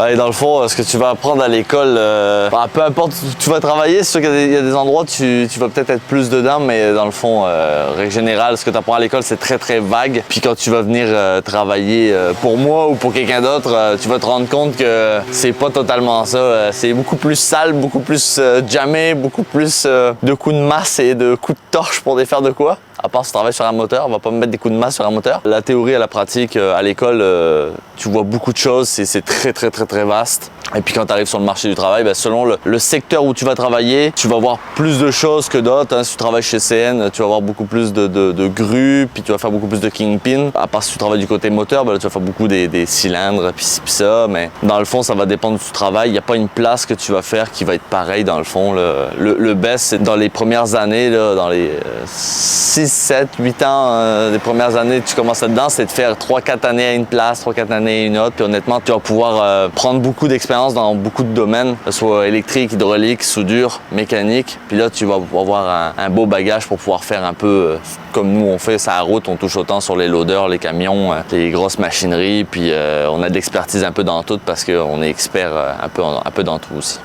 Et dans le fond, ce que tu vas apprendre à l'école, peu importe où tu vas travailler, c'est sûr qu'il y a des endroits où tu vas peut-être être plus dedans, mais dans le fond, règle générale, ce que tu apprends à l'école, c'est très très vague. Puis quand tu vas venir travailler pour moi ou pour quelqu'un d'autre, tu vas te rendre compte que c'est pas totalement ça. C'est beaucoup plus sale, beaucoup plus jammé, beaucoup plus de coups de masse et de coups de torche pour défaire de quoi. À part si tu travailles sur un moteur, on va pas me mettre des coups de masse sur un moteur. La théorie et la pratique, à l'école, tu vois beaucoup de choses, c'est très vaste. Et puis quand tu arrives sur le marché du travail, selon le secteur où tu vas travailler, tu vas voir plus de choses que d'autres. Hein. Si tu travailles chez CN, tu vas voir beaucoup plus de grues, puis tu vas faire beaucoup plus de kingpin. À part si tu travailles du côté moteur, tu vas faire beaucoup des cylindres, puis ci, puis ça. Mais dans le fond, ça va dépendre du travail. Il n'y a pas une place que tu vas faire qui va être pareil dans le fond. Le best, c'est dans les premières années, là, dans les 6, 7, 8 ans des premières années, tu commences là-dedans, c'est de faire 3-4 années à une place, 3-4 années à une autre. Puis honnêtement, tu vas pouvoir prendre beaucoup d'expérience dans beaucoup de domaines, que ce soit électrique, hydraulique, soudure, mécanique. Puis là, tu vas avoir un beau bagage pour pouvoir faire un peu comme nous on fait sur la route. On touche autant sur les loaders, les camions, les grosses machineries. Puis on a de l'expertise un peu dans tout parce qu'on est expert un peu dans tout aussi.